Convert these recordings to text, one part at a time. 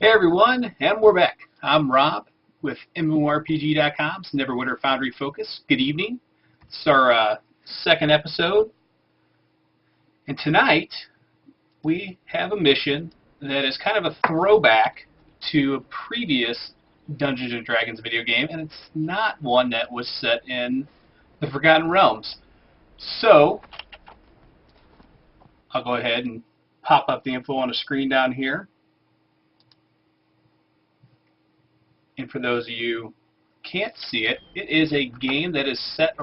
Hey everyone, and we're back. I'm Rob with MMORPG.com's Neverwinter Foundry Focus. Good evening. It's our second episode, and tonight we have a mission that is kind of a throwback to a previous Dungeons & Dragons video game, and it's not one that was set in the Forgotten Realms. So, I'll go ahead and pop up the info on the screen down here. And for those of you who can't see it, it is a game that is set.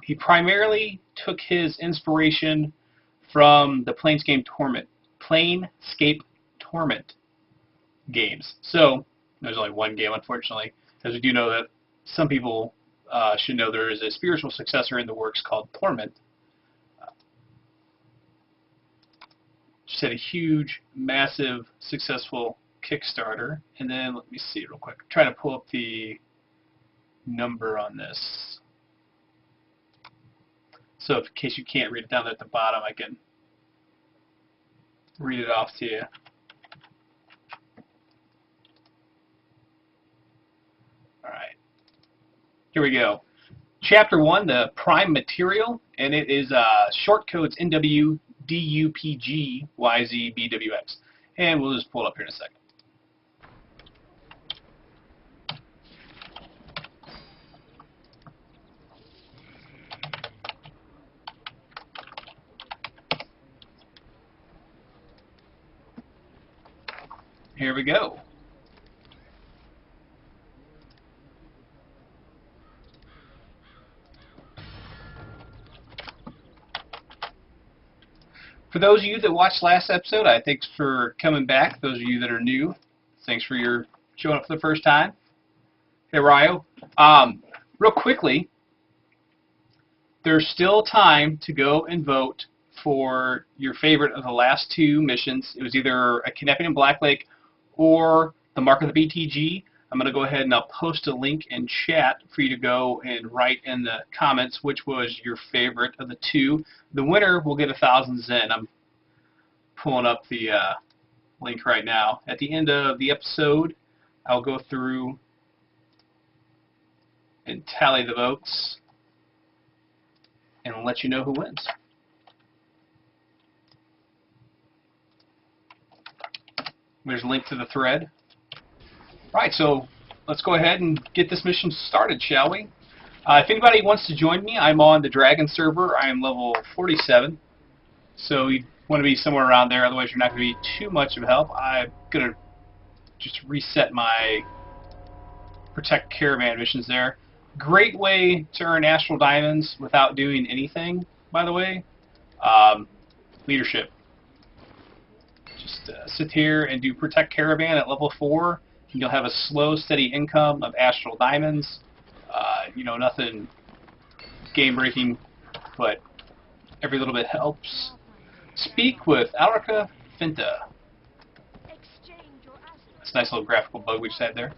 He primarily took his inspiration from the Planescape Torment games. So there's only one game, unfortunately, because we do know that some people should know there is a spiritual successor in the works called Torment. Just had a huge, massive, successful Kickstarter, and then let me see real quick. I'm trying to pull up the number on this. So in case you can't read it down there at the bottom, I can read it off to you. Alright. Here we go. Chapter 1, the Prime Material, and it is short codes NW, DUPG, YZ, BWX. And we'll just pull it up here in a second. Here we go. For those of you that watched last episode, thanks for coming back. Those of you that are new, thanks for your showing up for the first time. Hey, Ryo. Real quickly, there's still time to go and vote for your favorite of the last two missions. It was either a Kidnapping in Black Lake or the Mark of the BTG. I'm going to go ahead and I'll post a link in chat for you to go and write in the comments which was your favorite of the two. The winner will get 1,000 Zen. I'm pulling up the link right now. At the end of the episode, I'll go through and tally the votes and let you know who wins. There's a link to the thread. Right, so let's go ahead and get this mission started, shall we? If anybody wants to join me, I'm on the Dragon server. I am level 47, so you want to be somewhere around there, otherwise you're not going to be too much of help. I'm going to just reset my Protect Caravan missions there. Great way to earn Astral Diamonds without doing anything, by the way. Leadership. Just sit here and do Protect Caravan at level 4. And you'll have a slow, steady income of Astral Diamonds. You know, nothing game-breaking, but every little bit helps. Speak with Alrica Finta. That's a nice little graphical bug we just had there.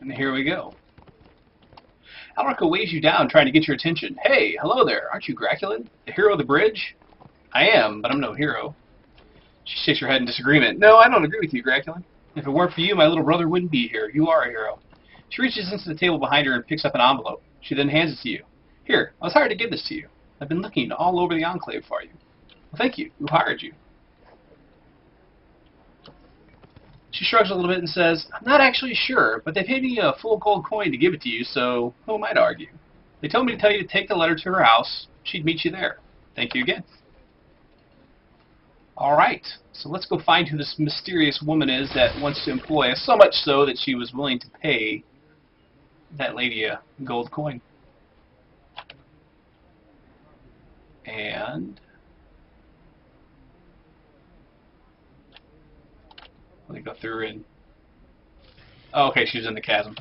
And here we go. Alrica weighs you down, trying to get your attention. Hey, hello there. Aren't you Graculin, the hero of the bridge? I am, but I'm no hero. She shakes her head in disagreement. No, I don't agree with you, Graculin. If it weren't for you, my little brother wouldn't be here. You are a hero. She reaches into the table behind her and picks up an envelope. She then hands it to you. Here, I was hired to give this to you. I've been looking all over the Enclave for you. Well, thank you. Who hired you? She shrugs a little bit and says, I'm not actually sure, but they paid me a full gold coin to give it to you, so who am I to argue? They told me to tell you to take the letter to her house. She'd meet you there. Thank you again. Alright, so let's go find who this mysterious woman is that wants to employ us, so much so that she was willing to pay that lady a gold coin. And let me go through and... Oh, okay, she was in the chasm.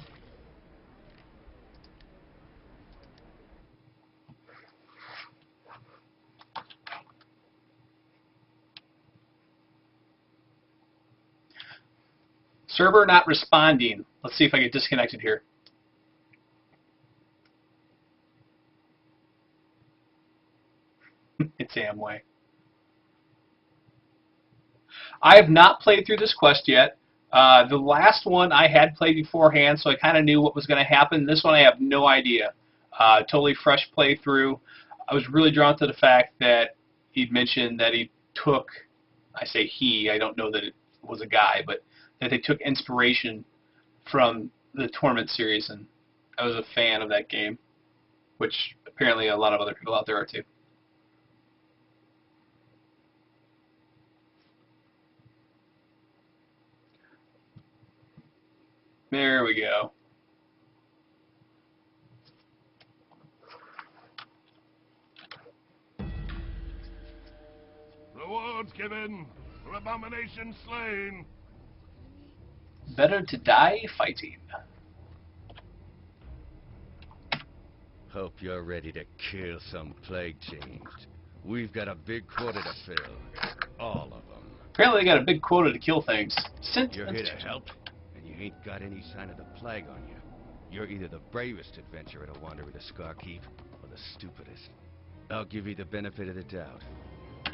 Server not responding. Let's see if I get disconnected here. damn way. I have not played through this quest yet. The last one I had played beforehand, so I kind of knew what was going to happen. This one I have no idea. Totally fresh playthrough. I was really drawn to the fact that he'd mentioned that he took, I say he, I don't know that it was a guy, but that they took inspiration from the Torment series, and I was a fan of that game, which apparently a lot of other people out there are too. There we go. Rewards given for abomination slain. Better to die fighting. Hope you're ready to kill some plague changed. We've got a big quota to fill. All of them. Apparently they got a big quota to kill things. You're here to help, and you ain't got any sign of the plague on you. You're either the bravest adventurer to wander with the Scar Keep, or the stupidest. I'll give you the benefit of the doubt.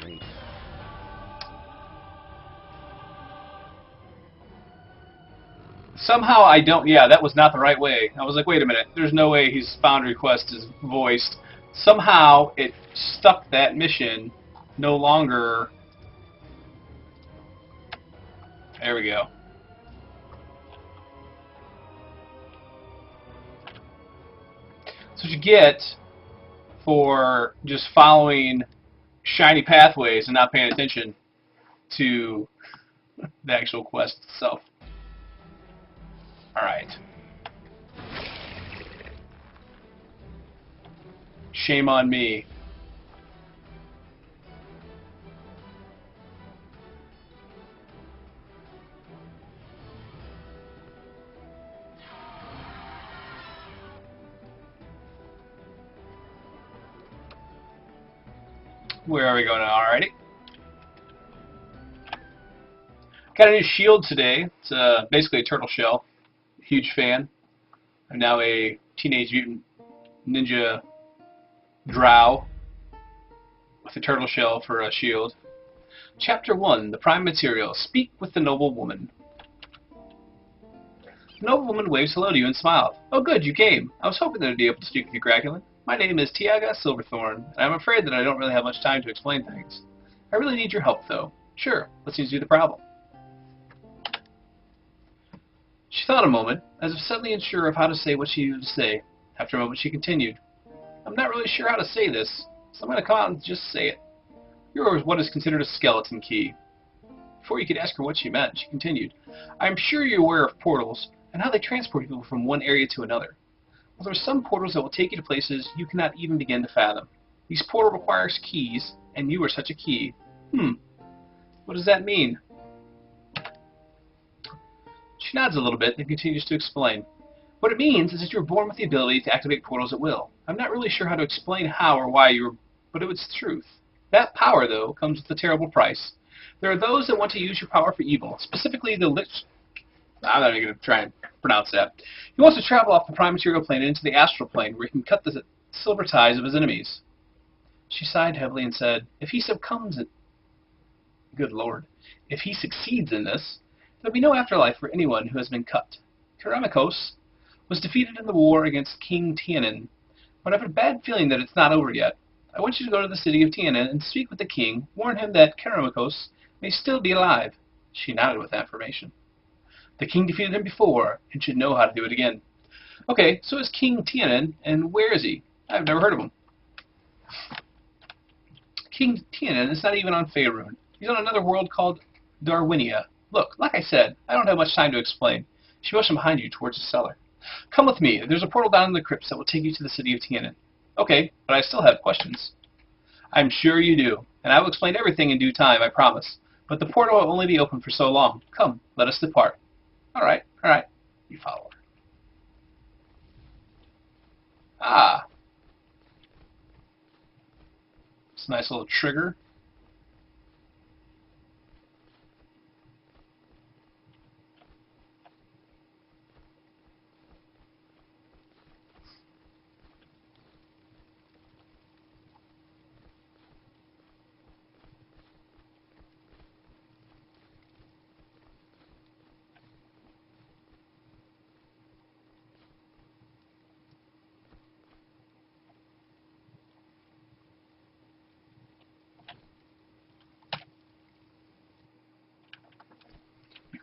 You ain't. Somehow I don't, yeah, that was not the right way. I was like, wait a minute, there's no way his Foundry quest is voiced. Somehow it stuck that mission no longer. There we go. So what you get for just following shiny pathways and not paying attention to the actual quest itself. Alright. Shame on me. Where are we going now? Alrighty. Got a new shield today. It's basically a turtle shell. Huge fan. I'm now a Teenage Mutant Ninja drow with a turtle shell for a shield. Chapter 1, The Prime Material. Speak with the Noble Woman. The Noble Woman waves hello to you and smiled. Oh good, you came. I was hoping that I'd be able to speak with you, Crackulin. My name is Tiaga Silverthorn, and I'm afraid that I don't really have much time to explain things. I really need your help, though. Sure, let's see the problem. She thought a moment, as if suddenly unsure of how to say what she needed to say. After a moment, she continued. I'm not really sure how to say this, so I'm going to come out and just say it. You're what is considered a skeleton key. Before you could ask her what she meant, she continued. I'm sure you're aware of portals, and how they transport people from one area to another. Well, there are some portals that will take you to places you cannot even begin to fathom. These portals require keys, and you are such a key. What does that mean? She nods a little bit and continues to explain. What it means is that you were born with the ability to activate portals at will. I'm not really sure how to explain how or why you were, but it was the truth. That power, though, comes with a terrible price. There are those that want to use your power for evil, specifically the I'm not even going to try and pronounce that. He wants to travel off the prime material plane into the astral plane, where he can cut the silver ties of his enemies. She sighed heavily and said, if he succumbs it, good Lord, if he succeeds in this, there'll be no afterlife for anyone who has been cut. Keramikos was defeated in the war against King Tenanan, but I have a bad feeling that it's not over yet. I want you to go to the city of Tenanan and speak with the king, warn him that Keramikos may still be alive. She nodded with affirmation. The king defeated him before, and should know how to do it again. Okay, so it's King Tenanan, and where is he? I've never heard of him. King Tenanan is not even on Faerun. He's on another world called Darwinia. Look, like I said, I don't have much time to explain. She motioned behind you towards the cellar. Come with me. There's a portal down in the crypts that will take you to the city of Tenanan. Okay, but I still have questions. I'm sure you do, and I will explain everything in due time, I promise. But the portal will only be open for so long. Come, let us depart. All right. You follow her. Ah. It's a nice little trigger.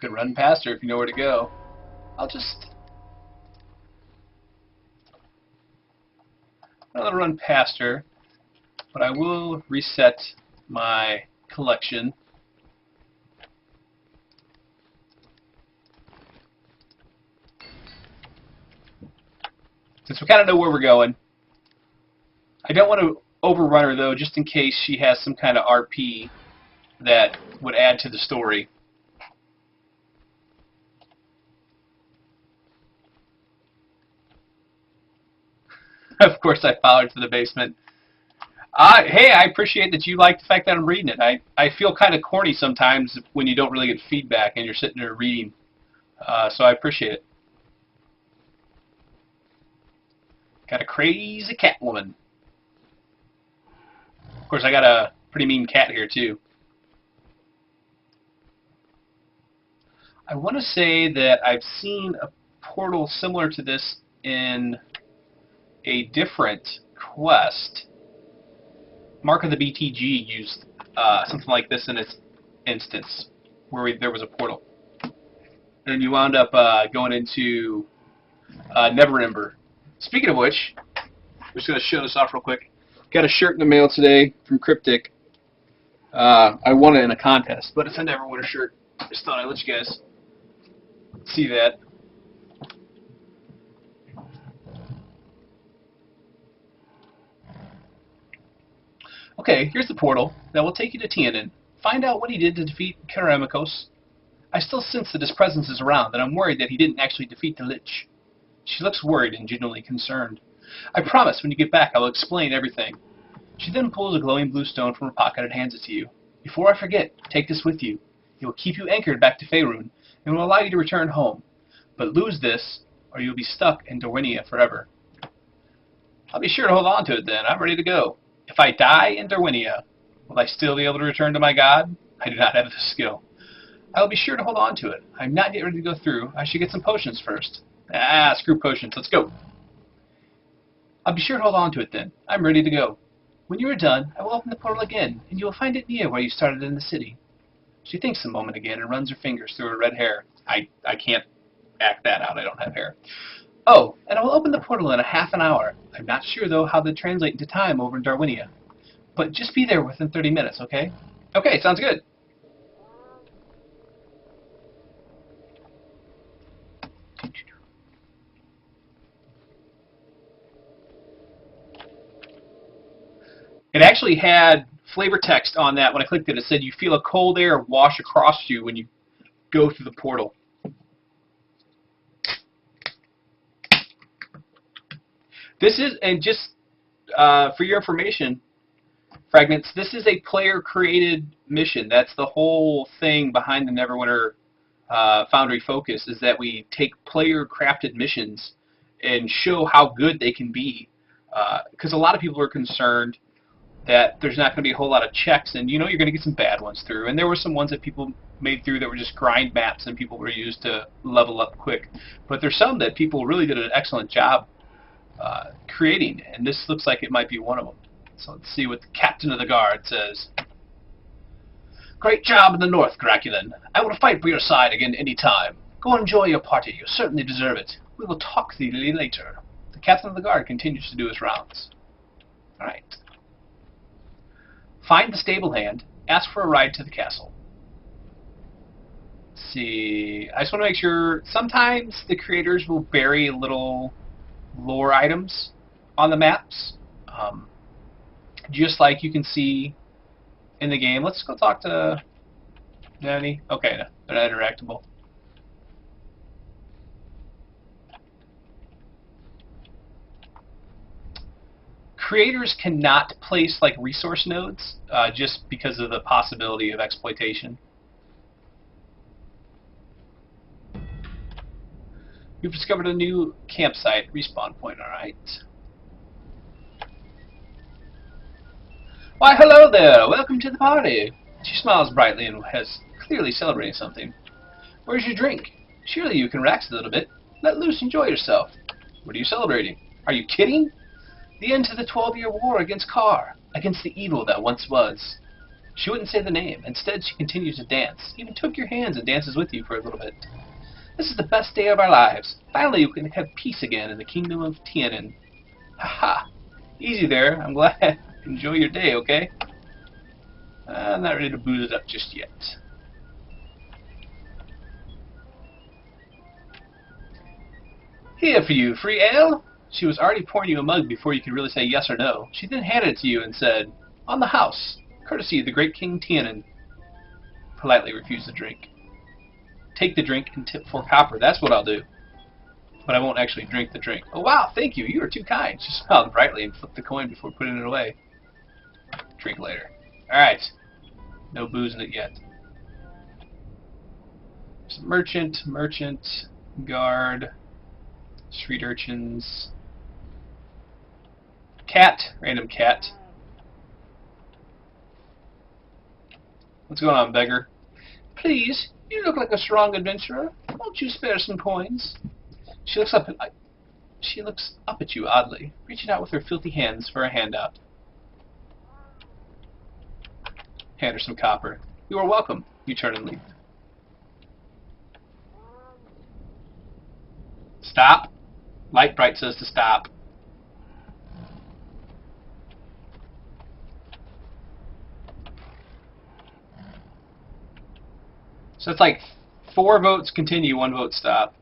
Could run past her if you know where to go. I'll run past her, but I will reset my collection. Since we kind of know where we're going. I don't want to overrun her, though, just in case she has some kind of RP that would add to the story. Of course, I followed her to the basement. Hey, I appreciate that you like the fact that I'm reading it. I feel kind of corny sometimes when you don't really get feedback and you're sitting there reading. So I appreciate it. Got a crazy cat woman. Of course, I got a pretty mean cat here, too. I want to say that I've seen a portal similar to this in a different quest. Mark of the BTG used something like this in its instance, where there was a portal. And you wound up going into Neverwinter. Speaking of which, I'm just going to show this off real quick. Got a shirt in the mail today from Cryptic. I won it in a contest, but it's a Neverwinter shirt. Just thought I'd let you guys see that. Okay, here's the portal that will take you to Tenanan. Find out what he did to defeat Karamikos. I still sense that his presence is around, and I'm worried that he didn't actually defeat the Lich. She looks worried and genuinely concerned. I promise when you get back I will explain everything. She then pulls a glowing blue stone from her pocket and hands it to you. Before I forget, take this with you. It will keep you anchored back to Faerun and will allow you to return home. But lose this, or you'll be stuck in Darwinia forever. I'll be sure to hold on to it then. I'm ready to go. If I die in Darwinia, will I still be able to return to my god? I do not have the skill. I will be sure to hold on to it. I'm not yet ready to go through. I should get some potions first. Screw potions. Let's go. I'll be sure to hold on to it then. I'm ready to go. When you are done, I will open the portal again, and you will find it near where you started in the city. She thinks a moment again and runs her fingers through her red hair. I can't act that out. I don't have hair. Oh, and I will open the portal in a half an hour. I'm not sure, though, how they translate into time over in Darwinia. But just be there within 30 minutes, okay? Okay, sounds good. It actually had flavor text on that when I clicked it. It said you feel a cold air wash across you when you go through the portal. This is, and just for your information, Fragments, this is a player-created mission. That's the whole thing behind the Neverwinter Foundry focus, is that we take player-crafted missions and show how good they can be. Because a lot of people are concerned that there's not going to be a whole lot of checks, and you know you're going to get some bad ones through. And there were some ones that people made through that were just grind maps and people were used to level up quick. But there's some that people really did an excellent job creating, and this looks like it might be one of them. So let's see what the captain of the guard says. Great job in the north, Graculan. I will fight for your side again any time. Go enjoy your party. You certainly deserve it. We will talk to you later. The captain of the guard continues to do his rounds. Alright. Find the stable hand. Ask for a ride to the castle. Let's see. I just want to make sure. Sometimes the creators will bury little lore items on the maps. Just like you can see in the game. Let's go talk to Danny. Okay, no, they're not interactable. Creators cannot place like resource nodes just because of the possibility of exploitation. You've discovered a new campsite respawn point. All right. Why, hello there. Welcome to the party. She smiles brightly and has clearly celebrating something. Where's your drink? Surely you can relax a little bit. Let loose, enjoy yourself. What are you celebrating? Are you kidding? The end to the 12-year war against Kar, against the evil that once was. She wouldn't say the name. Instead, she continues to dance. Even took your hands and dances with you for a little bit. This is the best day of our lives. Finally, we can have peace again in the kingdom of Tenanan. Ha-ha. Easy there. I'm glad. Enjoy your day, okay? I'm not ready to booze it up just yet. Here for you, free ale? She was already pouring you a mug before you could really say yes or no. She then handed it to you and said, "On the house, courtesy of the great King Tenanan." Politely refused the drink. Take the drink and tip 4 copper. That's what I'll do. But I won't actually drink the drink. Oh wow, thank you. You are too kind. She smiled brightly and flipped the coin before putting it away. Drink later. Alright. No booze in it yet. So merchant, guard, street urchins, cat, random cat. What's going on, beggar? Please, you look like a strong adventurer. Won't you spare some coins? She looks up at you oddly, reaching out with her filthy hands for a handout. Hand her some copper. You are welcome. You turn and leave. Stop. Light bright says to stop. So it's like 4 votes continue, 1 vote stop.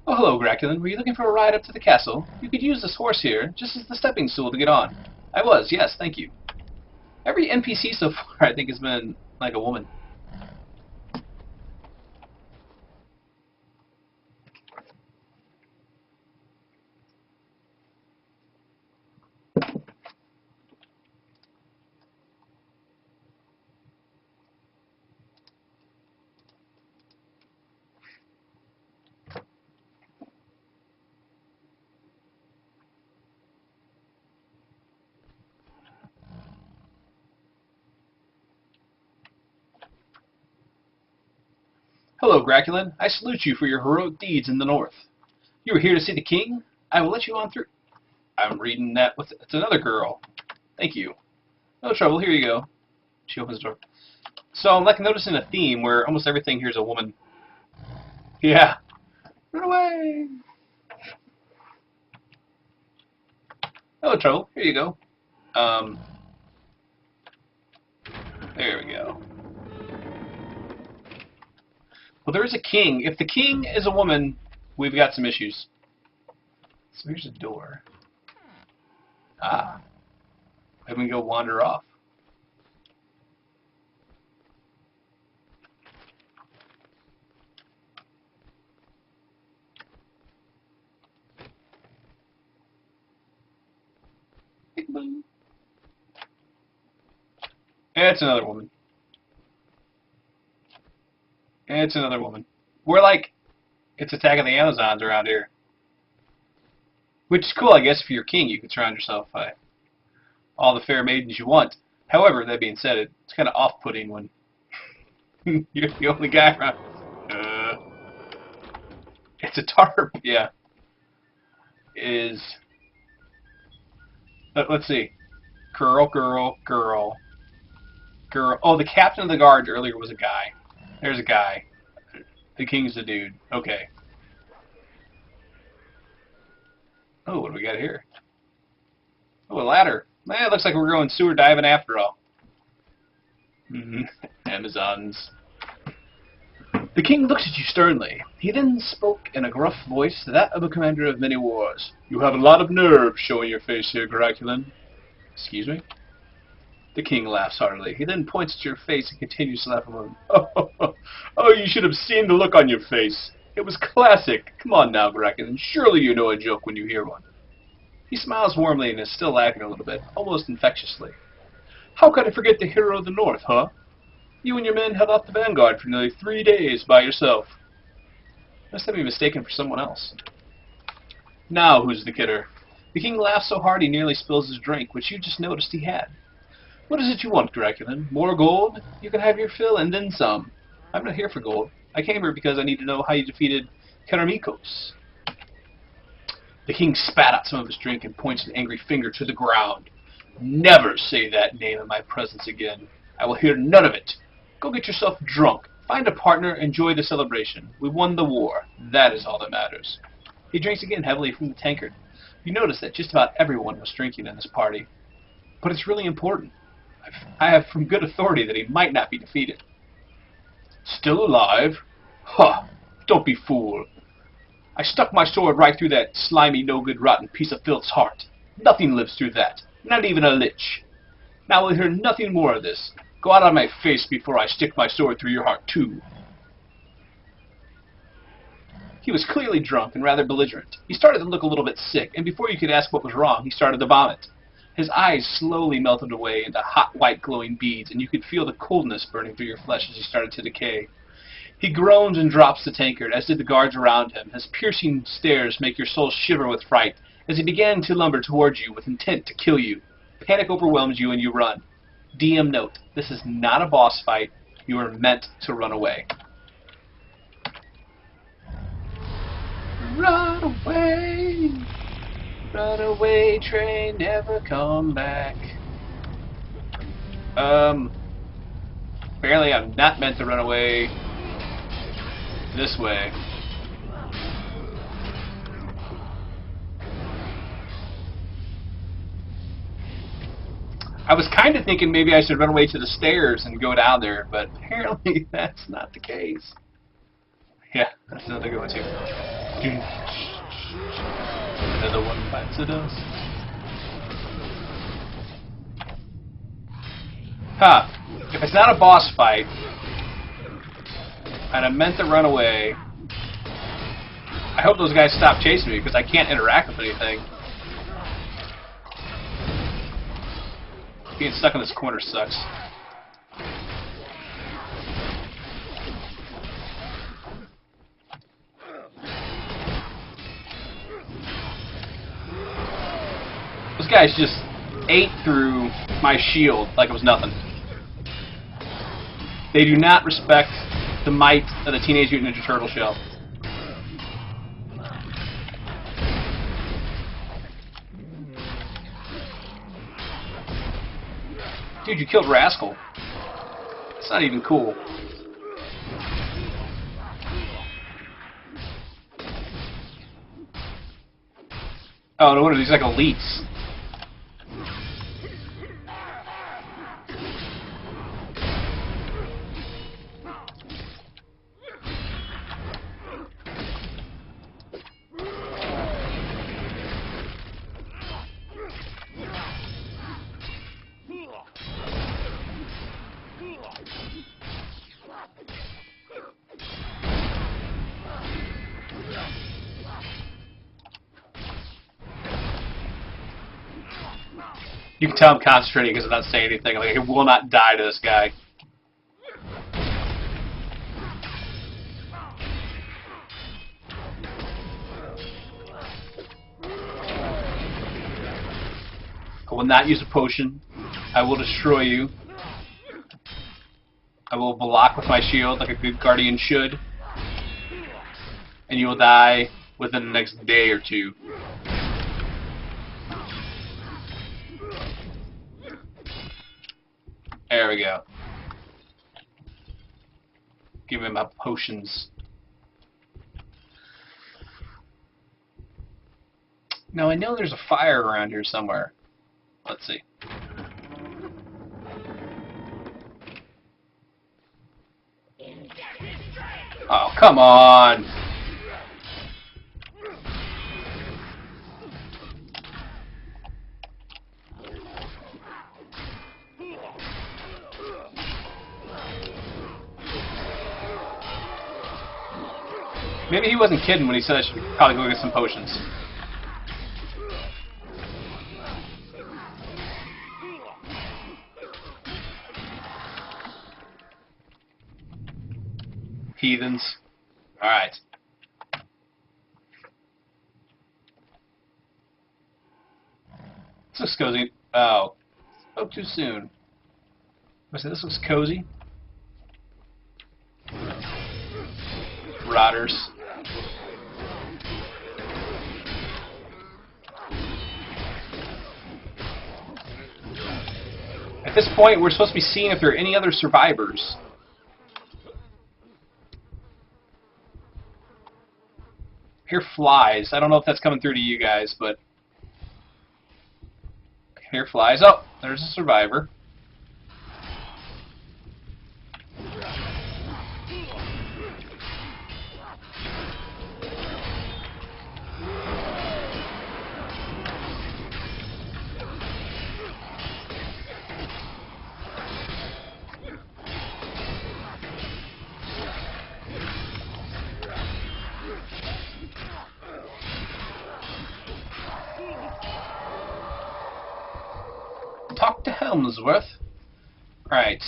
Oh, hello, Graculin. Were you looking for a ride up to the castle? You could use this horse here, just as the stepping stool to get on. I was, yes, thank you. Every NPC so far, I think, has been like a woman. Hello, Graculin. I salute you for your heroic deeds in the north. You were here to see the king? I will let you on through. I'm reading that with... It's another girl. Thank you. No trouble. Here you go. She opens the door. So I'm like noticing a theme where almost everything here is a woman. Yeah. Run away. No trouble. Here you go. There we go. Well, there is a king. If the king is a woman, we've got some issues. So here's a door. Ah. Maybe we can go wander off. It's another woman. It's another woman. We're like, it's Attack of the Amazons around here. Which is cool, I guess, if you're king, you can surround yourself by all the fair maidens you want. However, that being said, it's kind of off-putting when you're the only guy around. It's a tarp, yeah. Let's see. Girl. Oh, the captain of the guards earlier was a guy. There's a guy. The king's the dude. Okay. Oh, what do we got here? Oh, a ladder. Man, it looks like we're going sewer diving after all. Amazons. The king looks at you sternly. He then spoke in a gruff voice, that of a commander of many wars. You have a lot of nerve showing your face here, Graculin. Excuse me? The king laughs heartily. He then points at your face and continues to laugh alone. Oh, you should have seen the look on your face. It was classic. Come on now, Graculin. Surely you know a joke when you hear one. He smiles warmly and is still laughing a little bit, almost infectiously. How could I forget the hero of the north, huh? You and your men held off the vanguard for nearly 3 days by yourself. Must have been mistaken for someone else. Now, who's the kidder? The king laughs so hard he nearly spills his drink, which you just noticed he had. What is it you want, Graculin? More gold? You can have your fill and then some. I'm not here for gold. I came here because I need to know how you defeated Keramikos. The king spat out some of his drink and points an angry finger to the ground. Never say that name in my presence again. I will hear none of it. Go get yourself drunk. Find a partner. Enjoy the celebration. We won the war. That is all that matters. He drinks again heavily from the tankard. You notice that just about everyone was drinking in this party. But it's really important. I have from good authority that he might not be defeated. Still alive? Ha! Don't be fooled. I stuck my sword right through that slimy, no-good, rotten piece of filth's heart. Nothing lives through that. Not even a lich. Now we'll hear nothing more of this. Go out of my face before I stick my sword through your heart, too. He was clearly drunk and rather belligerent. He started to look a little bit sick, and before you could ask what was wrong, he started to vomit. His eyes slowly melted away into hot, white, glowing beads, and you could feel the coldness burning through your flesh as he started to decay. He groans and drops the tankard, as did the guards around him. His piercing stares make your soul shiver with fright, as he began to lumber towards you with intent to kill you. Panic overwhelms you and you run. DM note, this is not a boss fight. You are meant to run away. Run away! Run away, train, never come back. Apparently I'm not meant to run away this way. I was kind of thinking maybe I should run away to the stairs and go down there, but apparently that's not the case. Yeah, that's another good one too. Another one bites the dust. Huh. If it's not a boss fight, and I'm meant to run away, I hope those guys stop chasing me because I can't interact with anything. Being stuck in this corner sucks. Those guys just ate through my shield like it was nothing. They do not respect the might of the Teenage Mutant Ninja Turtle shell. Dude, you killed Rascal. That's not even cool. Oh, no wonder these like elites. You can tell I'm concentrating because I'm not saying anything. Like, I will not die to this guy. I will not use a potion. I will destroy you. I will block with my shield like a good guardian should. And you will die within the next day or two. There we go. Give him my potions. Now I know there's a fire around here somewhere. Let's see. Oh, come on! Maybe he wasn't kidding when he said I should probably go get some potions. Heathens. Alright. This looks cozy. Oh. Spoke too soon. I said this looks cozy. Rotters. At this point, we're supposed to be seeing if there are any other survivors. Here flies. I don't know if that's coming through to you guys, but here flies. Oh, there's a survivor. Talk to Helmsworth. Right.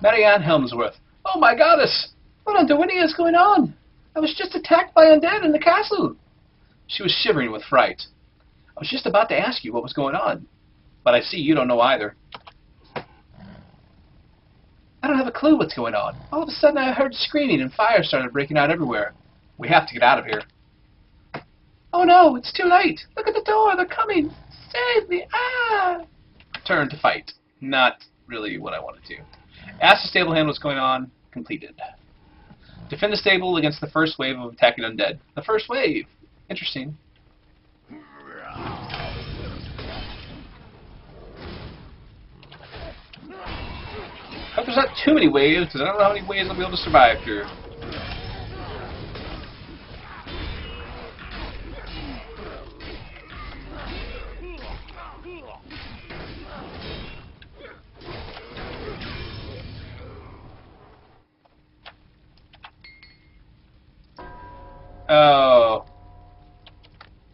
Marianne Helmsworth. Oh my goddess! What on Darwinia is going on? I was just attacked by undead in the castle. She was shivering with fright. I was just about to ask you what was going on, but I see you don't know either. I don't have a clue what's going on. All of a sudden I heard screaming and fire started breaking out everywhere. We have to get out of here. Oh no, it's too late. Look at the door, they're coming. Save me, ah! Turn to fight. Not really what I wanted to. Ask the stable hand what's going on. Completed. Defend the stable against the first wave of attacking undead. The first wave. Interesting. Hope there's not too many waves, because I don't know how many waves I'll be able to survive through. Oh.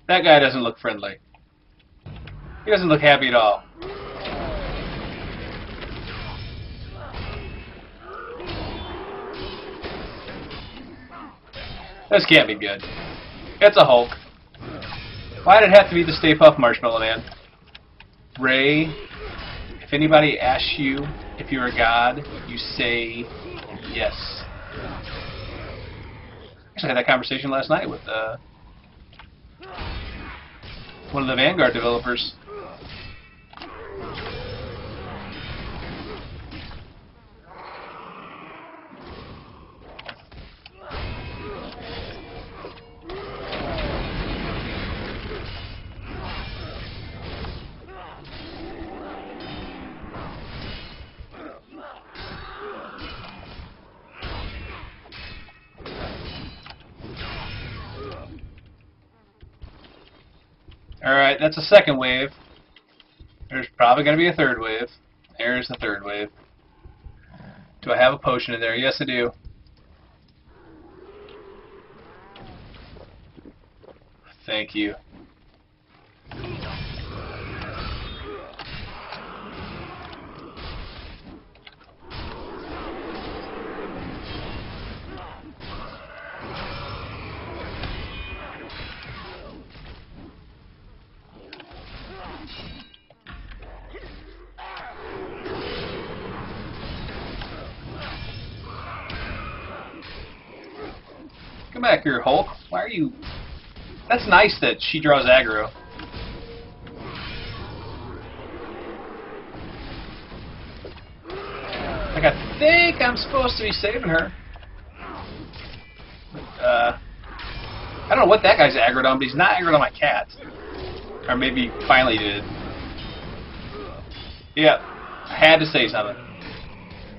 That guy doesn't look friendly. He doesn't look happy at all. This can't be good. It's a Hulk. Why did it have to be the Stay Puft Marshmallow Man? Ray, if anybody asks you if you're a god, you say yes. Actually, I had that conversation last night with one of the Vanguard developers. Alright, that's a second wave. There's probably going to be a third wave. There's the third wave. Do I have a potion in there? Yes, I do. Thank you. Come back here, Hulk. Why are you... That's nice that she draws aggro. Like, I think I'm supposed to be saving her. But, I don't know what that guy's aggroed on, but he's not aggroed on my cat. Or maybe finally did. Yeah, I had to say something.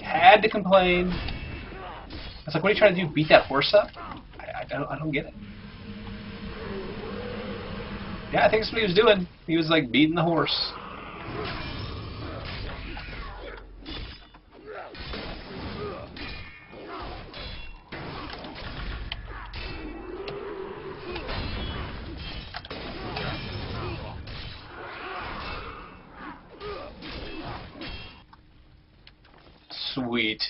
Had to complain. I was like, what are you trying to do, beat that horse up? I don't get it. Yeah, I think that's what he was doing. He was like beating the horse. Sweet.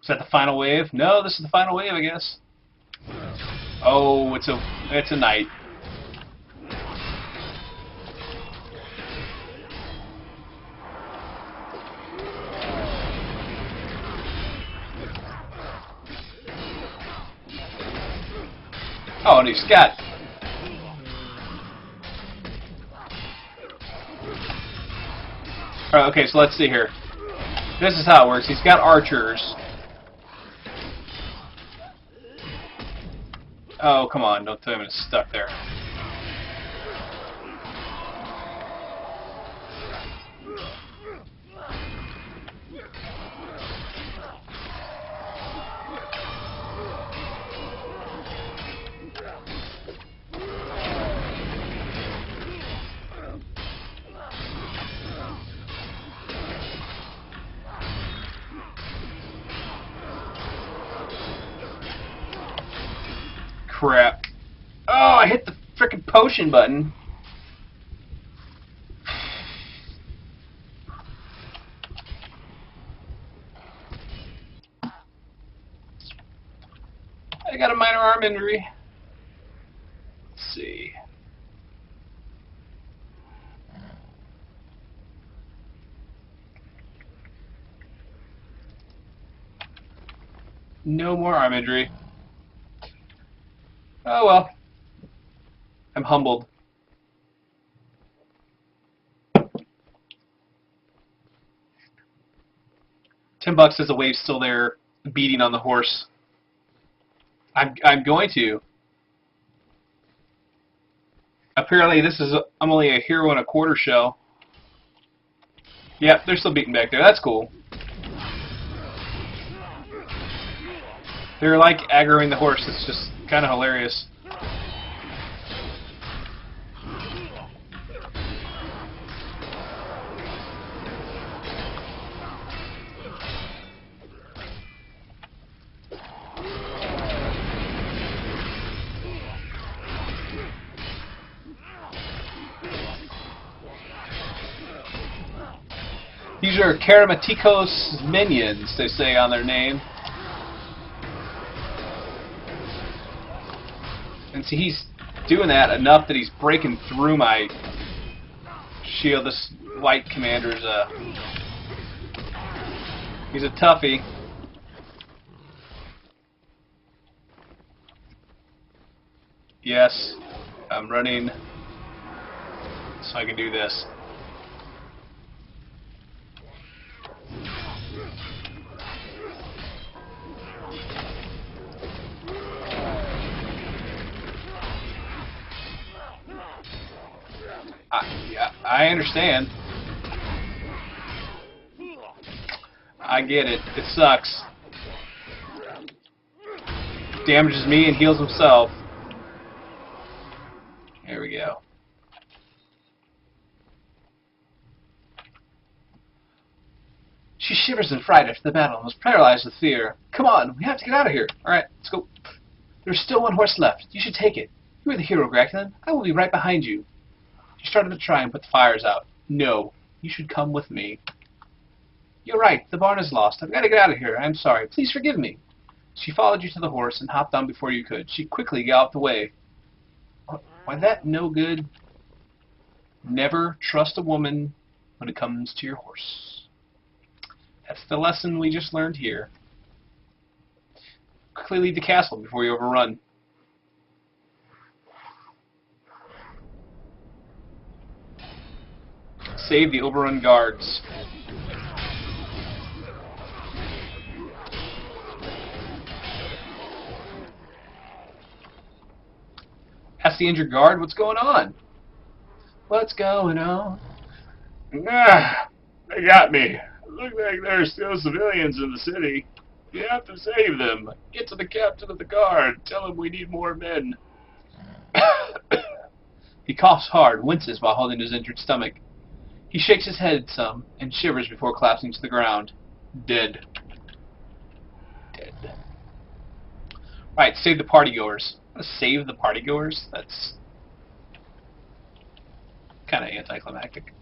Is that the final wave? No, this is the final wave, I guess. Oh, it's a night. Oh, and he's got... Alright, okay, so let's see here. This is how it works. He's got archers. Oh, come on. Don't tell me it's stuck there. Crap. Oh, I hit the frickin' potion button. I got a minor arm injury. Let's see. No more arm injury. Oh well. I'm humbled. $10 says the wave's still there, beating on the horse. I'm going to. Apparently, I'm only a hero and a quarter shell. Yep, they're still beating back there. That's cool. They're like aggroing the horse. It's just kind of hilarious. These are Karamatikos minions, they say on their name. And see, he's doing that enough that he's breaking through my shield. This white commander's he's a toughie. Yes, I'm running so I can do this. I understand. I get it. It sucks. Damages me and heals himself. There we go. She shivers in fright after the battle and was paralyzed with fear. Come on, we have to get out of here. Alright, let's go. There's still one horse left. You should take it. You are the hero, Graculin. I will be right behind you. She started to try and put the fires out. No, you should come with me. You're right, the barn is lost. I've got to get out of here. I'm sorry. Please forgive me. She followed you to the horse and hopped on before you could. She quickly galloped away. Why, that no good. Never trust a woman when it comes to your horse. That's the lesson we just learned here. Quickly leave the castle before you overrun. Save the overrun guards. Ask the injured guard, what's going on? What's going on? Ah, they got me. Look like there's still civilians in the city. You have to save them. Get to the captain of the guard. Tell him we need more men. He coughs hard, winces while holding his injured stomach. He shakes his head some and shivers before collapsing to the ground. Dead. Dead. Right, save the partygoers. Save the partygoers? That's kind of anticlimactic.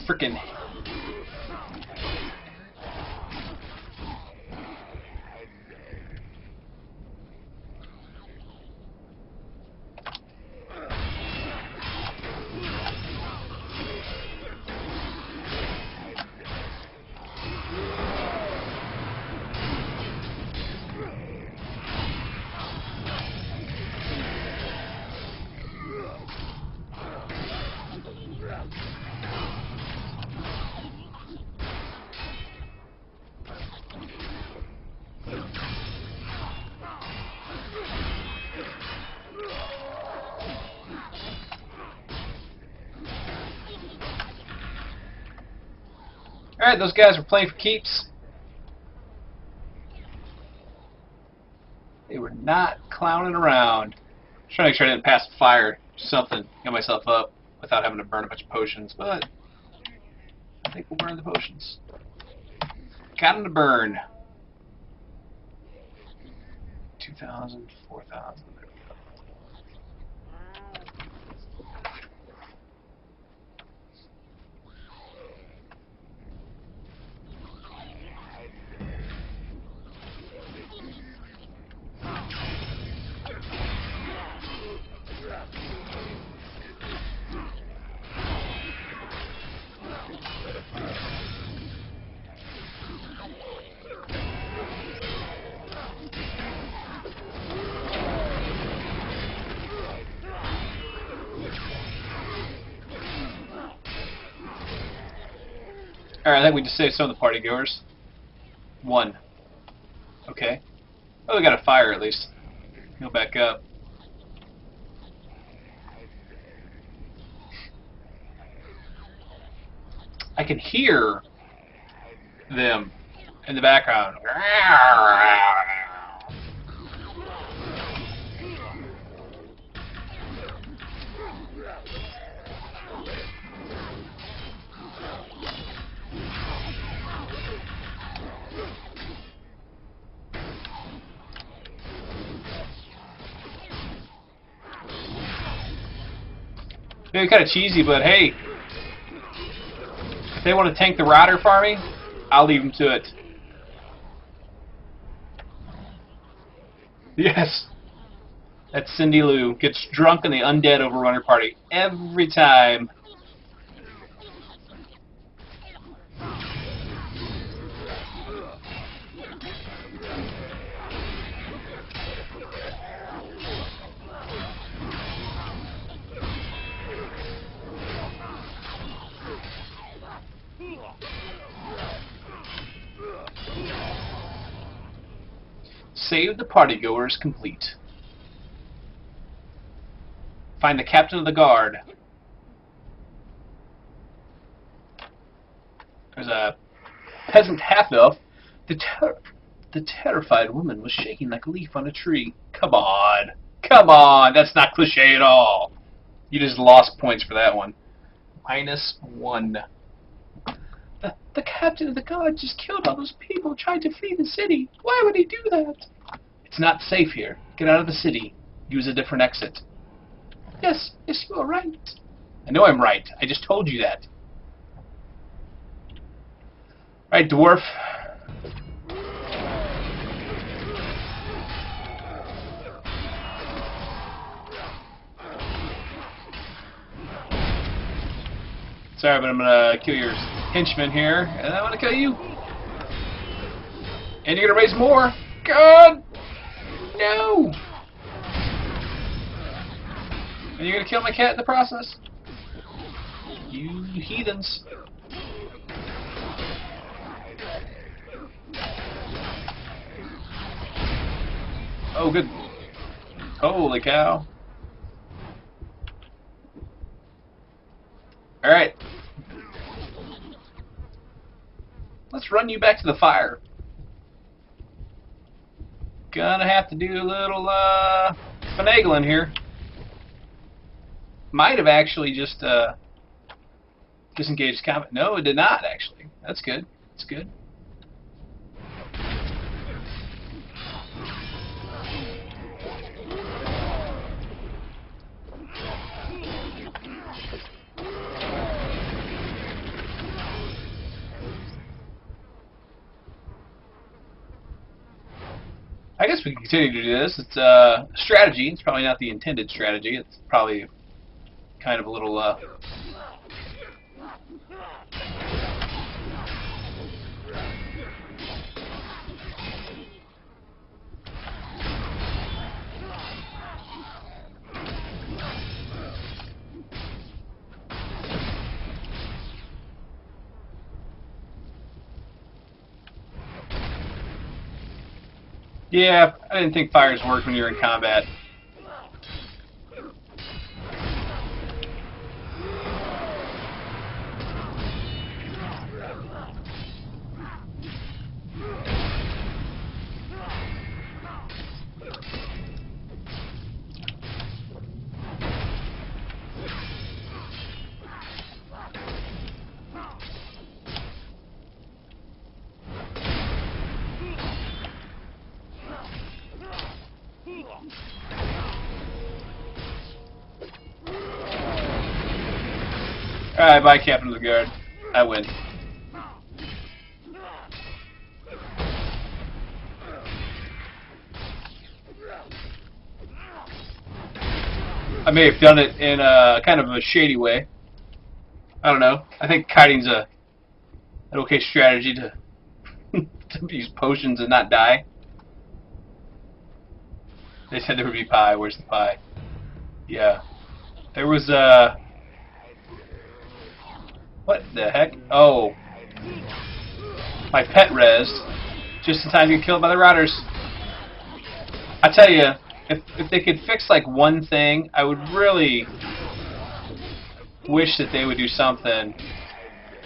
Frickin'. Alright, those guys were playing for keeps. They were not clowning around. I'm trying to make sure I didn't pass the fire. Something. Get myself up without having to burn a bunch of potions, but I think we'll burn the potions. Got them to burn. 2,000, 4,000. There we go. Alright, I think we just saved some of the party goers. 1. Okay. Oh, we got a fire at least. Go back up. I can hear them in the background. Maybe kind of cheesy, but hey, if they want to tank the rider for me, I'll leave them to it. Yes, that's Cindy Lou. Gets drunk in the undead overrunner party every time. Save the partygoers complete. Find the captain of the guard. There's a peasant half-elf. The terrified woman was shaking like a leaf on a tree. Come on. Come on. That's not cliche at all. You just lost points for that one. -1. The captain of the guard just killed all those people trying to flee the city. Why would he do that? It's not safe here. Get out of the city. Use a different exit. Yes, you are right. I know I'm right. I just told you that. Right, dwarf. Sorry, but I'm gonna kill your henchman here, and I'm gonna kill you. And you're gonna raise more. God! No! And you're gonna kill my cat in the process? You heathens. Oh, good. Holy cow. Alright. Let's run you back to the fire. Gonna have to do a little finagling here. Might have actually just disengaged combat. No, it did not actually. That's good. That's good. guess we can continue to do this. It's a strategy. It's probably not the intended strategy. It's probably kind of a little... Yeah, I didn't think fires work when you're in combat. Alright, bye, Captain of the Guard. I win. I may have done it in a kind of a shady way. I don't know. I think kiting's an okay strategy to to use potions and not die. They said there would be pie. Where's the pie? Yeah. There was what the heck? Oh. My pet rezzed just in time to get killed by the routers. I tell you, if they could fix like one thing, I would really wish that they would do something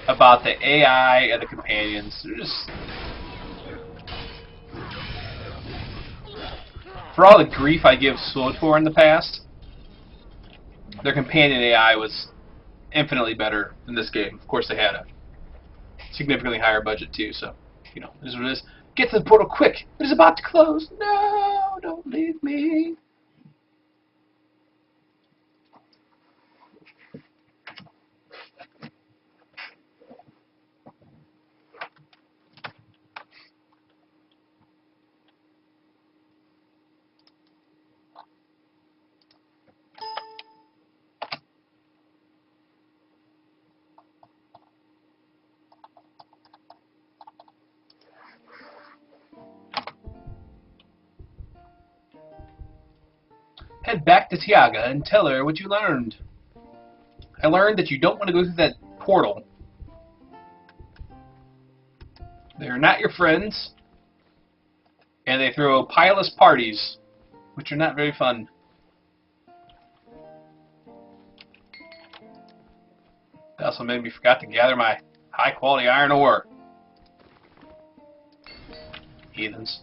about the AI and the companions. They're just... For all the grief I give SWTOR in the past, their companion AI was infinitely better in this game. Of course, they had a significantly higher budget too, so, you know, this is what it is. Get to the portal quick! It is about to close! No! Don't leave me! Head back to Tiaga and tell her what you learned. I learned that you don't want to go through that portal. They're not your friends, and they throw pileless parties, which are not very fun. They also made me forget to gather my high-quality iron ore. Heathens.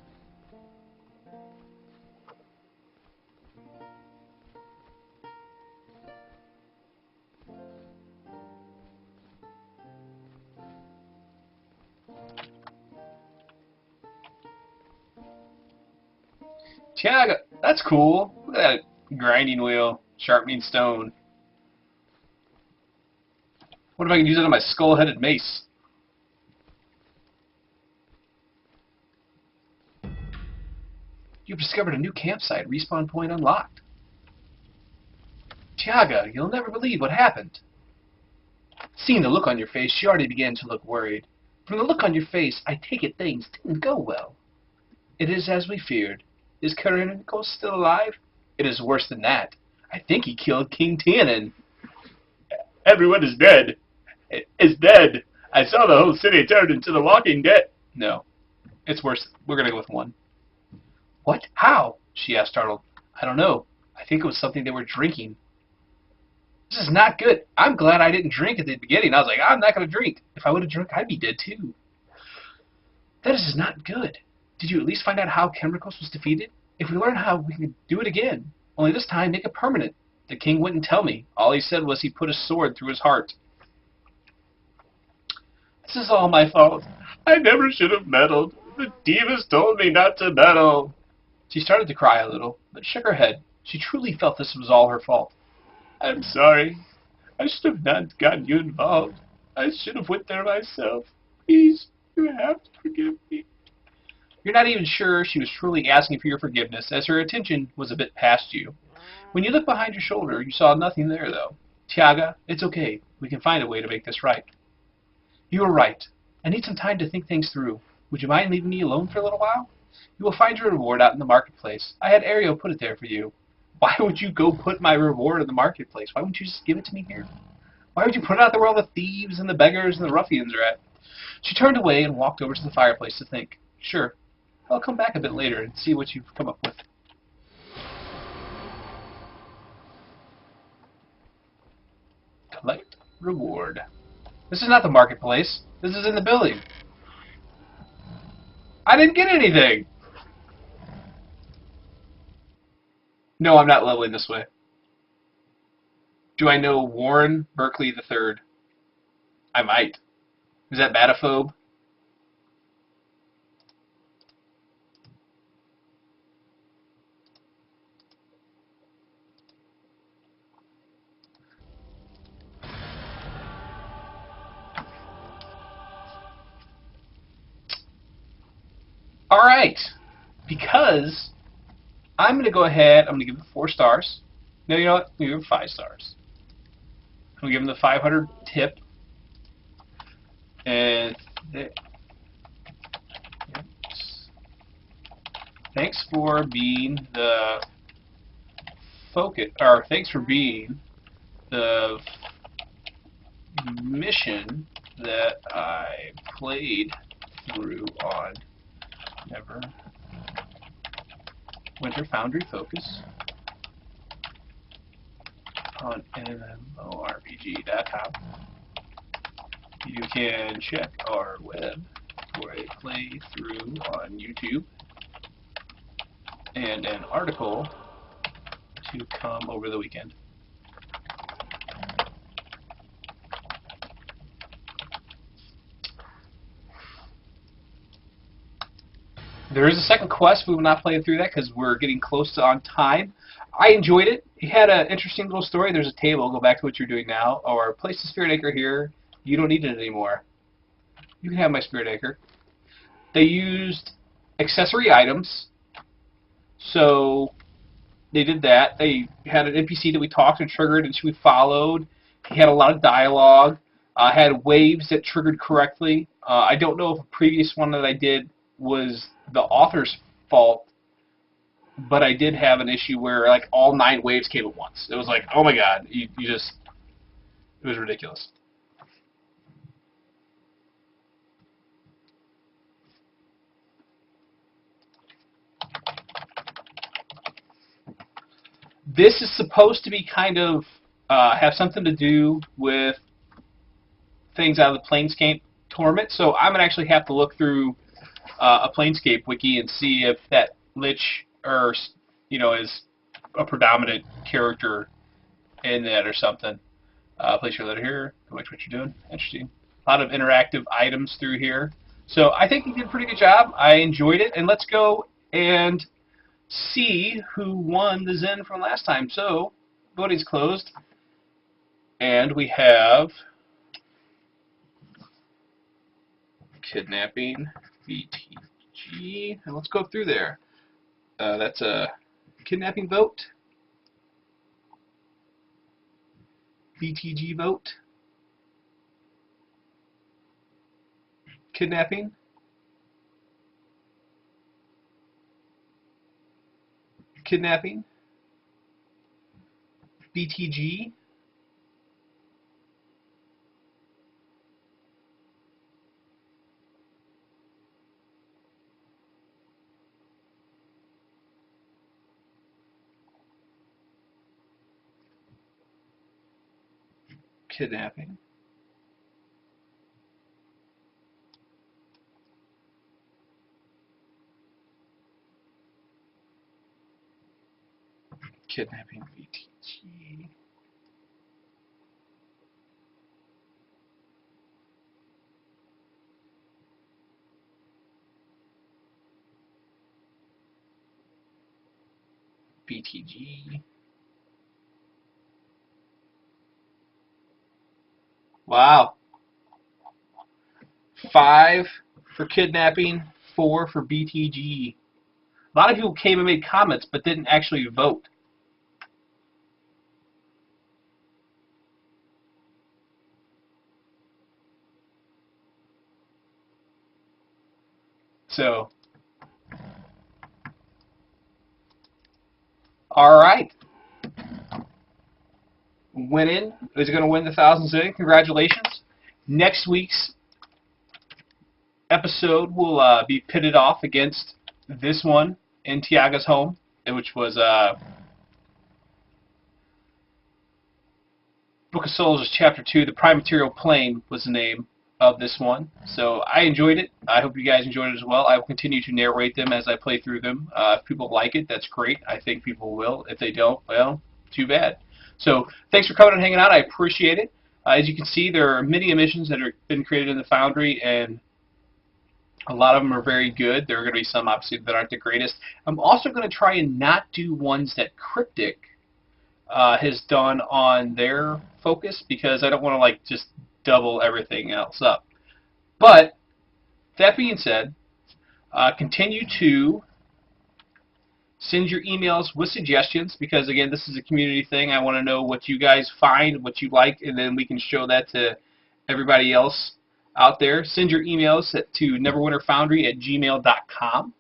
Tiaga, that's cool. Look at that grinding wheel, sharpening stone. What if I can use it on my skull-headed mace? You've discovered a new campsite. Respawn point unlocked. Tiaga, you'll never believe what happened. Seeing the look on your face, she already began to look worried. From the look on your face, I take it things didn't go well. It is as we feared. Is Tenanan still alive? It is worse than that. I think he killed King Tenanan. Everyone is dead. Is dead. I saw the whole city turned into the Walking Dead. No. It's worse. We're going to go with one. What? How? She asked, startled. I don't know. I think it was something they were drinking. This is not good. I'm glad I didn't drink at the beginning. I was like, I'm not going to drink. If I would have drunk, I'd be dead too. That is not good. Did you at least find out how Chemicals was defeated? If we learn how, we can do it again. Only this time, make it permanent. The king wouldn't tell me. All he said was he put a sword through his heart. This is all my fault. I never should have meddled. The divas told me not to meddle. She started to cry a little, but shook her head. She truly felt this was all her fault. I'm sorry. I should have not gotten you involved. I should have went there myself. Please, you have to forgive me. You're not even sure she was truly asking for your forgiveness, as her attention was a bit past you. When you looked behind your shoulder, you saw nothing there, though. Tiaga, it's okay. We can find a way to make this right. You were right. I need some time to think things through. Would you mind leaving me alone for a little while? You will find your reward out in the marketplace. I had Ario put it there for you. Why would you go put my reward in the marketplace? Why wouldn't you just give it to me here? Why would you put it out there where all the thieves and the beggars and the ruffians are at? She turned away and walked over to the fireplace to think. Sure, I'll come back a bit later and see what you've come up with. Collect reward. This is not the marketplace. This is in the building. I didn't get anything. No, I'm not leveling this way. Do I know Warren Berkeley III? I might. Is that Bataphobe? Alright. Because I'm going to go ahead, I'm going to give it 4 stars. No, you know what? I'm going to give it 5 stars. I'm going to give him the 500 tip. And thanks for being the focus, or thanks for being the mission that I played through on Neverwinter Foundry Focus on MMORPG.com. You can check our web for a playthrough on YouTube and an article to come over the weekend. There is a second quest. We will not play through that because we're getting close to on time. I enjoyed it. It had an interesting little story. There's a table. Go back to what you're doing now. Or place the Spirit Anchor here. You don't need it anymore. You can have my Spirit Anchor. They used accessory items. So they did that. They had an NPC that we talked and triggered and we followed. He had a lot of dialogue. Had waves that triggered correctly. I don't know if a previous one that I did was the author's fault, but I did have an issue where like all 9 waves came at once. It was like, oh my god, you just, it was ridiculous. This is supposed to be kind of have something to do with things out of the Planescape tournament, so I'm gonna actually have to look through a Planescape wiki and see if that Lich or is a predominant character in that or something. Place your letter here. Go back to what you're doing. Interesting. A lot of interactive items through here. So I think you did a pretty good job. I enjoyed it, and let's go and see who won the Zen from last time. So voting's closed, and we have kidnapping. BTG, and let's go through there. That's a kidnapping vote. BTG vote. Kidnapping. Kidnapping. BTG. Kidnapping. Kidnapping VTG. BTG. Wow. 5 for kidnapping, 4 for BTG. A lot of people came and made comments, but didn't actually vote. So, all right. Winning is going to win the 1,000 Zillion. Congratulations. Next week's episode will be pitted off against this one in Tiaga's home, which was Book of Souls Chapter 2. The Prime Material Plane was the name of this one. So I enjoyed it. I hope you guys enjoyed it as well. I will continue to narrate them as I play through them. If people like it, that's great. I think people will. If they don't, well, too bad. So thanks for coming and hanging out. I appreciate it. As you can see, there are many missions that have been created in the Foundry, and a lot of them are very good. There are going to be some, obviously, that aren't the greatest. I'm also going to try and not do ones that Cryptic has done on their focus, because I don't want to like just double everything else up. But that being said, continue to send your emails with suggestions, because again, this is a community thing. I want to know what you guys find, what you like, and then we can show that to everybody else out there. Send your emails to neverwinterfoundry@gmail.com.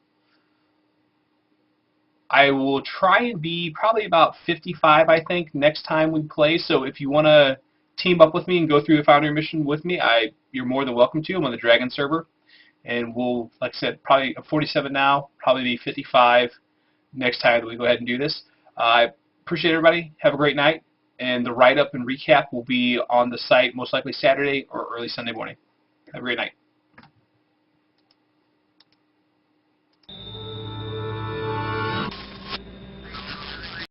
I will try and be probably about 55, I think, next time we play. So if you want to team up with me and go through the Foundry mission with me, you're more than welcome to. I'm on the Dragon server. And we'll, like I said, probably 47 now, probably be 55 next time that we go ahead and do this. I appreciate everybody. Have a great night. And the write-up and recap will be on the site most likely Saturday or early Sunday morning. Have a great night.